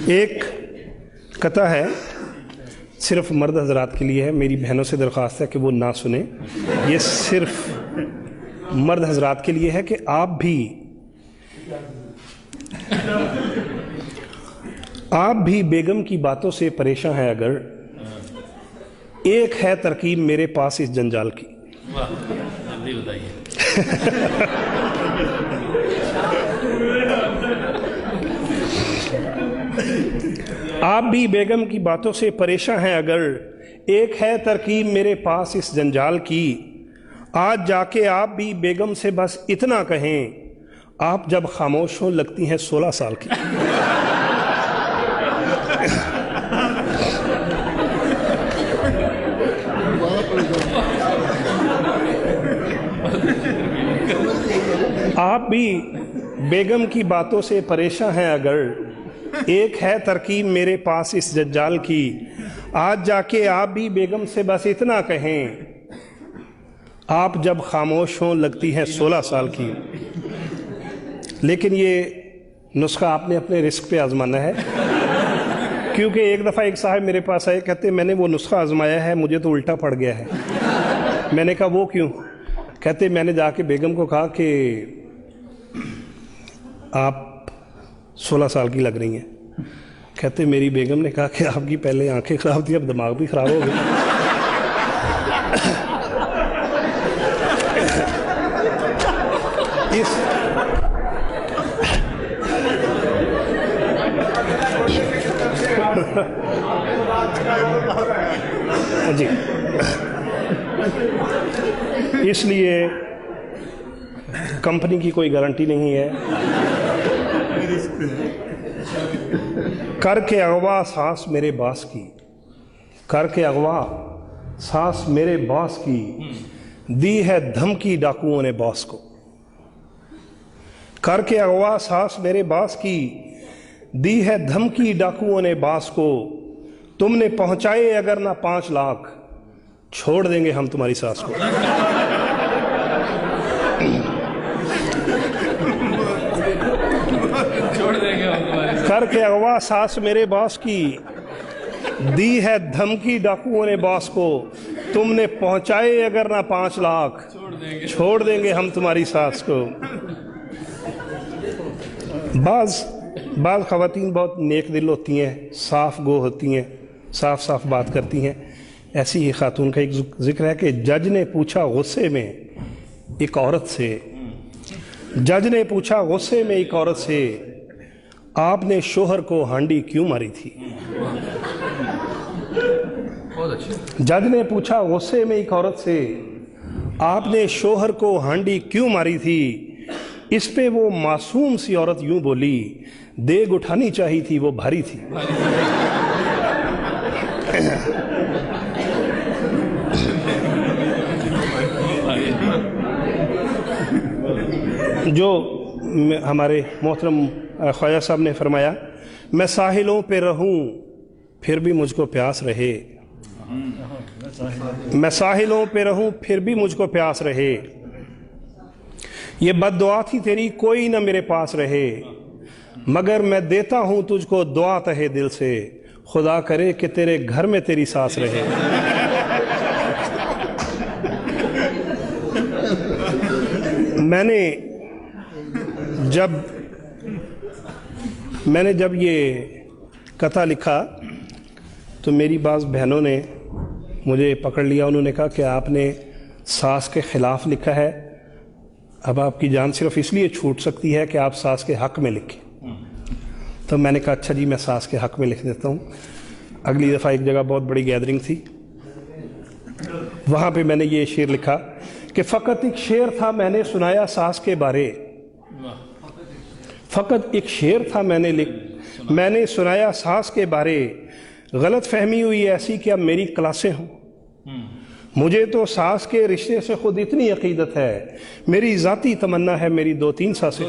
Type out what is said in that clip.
एक कथा है, सिर्फ मर्द हजरात के लिए है। मेरी बहनों से दरख्वास्त है कि वो ना सुने। ये सिर्फ मर्द हजरात के लिए है कि आप भी बेगम की बातों से परेशान हैं अगर, एक है तरकीब मेरे पास इस जंजाल की। जल्दी बताइए। आप भी बेगम की बातों से परेशान हैं अगर, एक है तरकीब मेरे पास इस जंजाल की। आज जाके आप भी बेगम से बस इतना कहें, आप जब खामोश हो लगती हैं 16 साल की। आप भी बेगम की बातों से परेशान हैं अगर, एक है तरकीब मेरे पास इस जंजाल की। आज जाके आप भी बेगम से बस इतना कहें, आप जब खामोश हों लगती हैं 16 साल की। लेकिन ये नुस्खा आपने अपने रिस्क पे आजमाना है, क्योंकि एक दफ़ा एक साहब मेरे पास आए, कहते मैंने वो नुस्खा आजमाया है, मुझे तो उल्टा पड़ गया है। मैंने कहा वो क्यों? कहते मैंने जाके बेगम को कहा कि आप 16 साल की लग रही हैं। कहते मेरी बेगम ने कहा कि आपकी पहले आंखें खराब थी, अब दिमाग भी खराब हो गया। जी, इसलिए कंपनी की कोई गारंटी नहीं है। करके अगवा सांस मेरे बास की, करके अगवा सांस मेरे बास की, दी है धमकी डाकुओं ने बॉस को। करके अगवा सांस मेरे बास की, दी है धमकी डाकुओं ने बास को। तुमने पहुंचाए अगर ना 5 लाख, छोड़ देंगे हम तुम्हारी सास को। छोड़ देंगे हम तुम्हारी। करके अगवा सास मेरे बॉस की, दी है धमकी डाकुओं ने बॉस को। तुमने पहुंचाए अगर ना 5 लाख, छोड़ देंगे हम तुम्हारी सास को। बाज ख़वातीन बहुत नेक दिल होती हैं, साफ गो होती हैं, साफ साफ बात करती हैं। ऐसी ही खातून का एक जिक्र है कि जज ने पूछा गुस्से में एक औरत से, जज ने पूछा गुस्से में एक औरत से, आपने शोहर को हांडी क्यों मारी थी? बहुत अच्छी। जज ने पूछा गुस्से में एक औरत से, आपने शोहर को हांडी क्यों मारी थी? इस पे वो मासूम सी औरत यूं बोली, देग उठानी चाहिए थी, वो भारी थी। जो हमारे मोहतरम ख्वाजा साहब ने फरमाया, मैं साहिलों पे रहूं फिर भी मुझको प्यास रहे, मैं साहिलों पे रहूं फिर भी मुझको प्यास रहे। ये बद्दुआ थी तेरी कोई ना मेरे पास रहे, मगर मैं देता हूं तुझको दुआ तहे दिल से, खुदा करे कि तेरे घर में तेरी सास रहे। मैंने जब ये कथा लिखा तो मेरी बाज़ बहनों ने मुझे पकड़ लिया। उन्होंने कहा कि आपने सास के ख़िलाफ़ लिखा है, अब आपकी जान सिर्फ इसलिए छूट सकती है कि आप सास के हक़ में लिखें। तो मैंने कहा अच्छा जी, मैं सास के हक़ में लिख देता हूँ। अगली दफ़ा एक जगह बहुत बड़ी गैदरिंग थी, वहाँ पे मैंने ये शेर लिखा कि फ़कत एक शेर था मैंने सुनाया सास के बारे, फ़कत एक शेर था मैंने सुनाया सास के बारे। गलत फहमी हुई ऐसी कि अब मेरी क्लासें हों, मुझे तो सास के रिश्ते से खुद इतनी अकीदत है, मेरी ज़ाती तमन्ना है मेरी 2-3 सासें।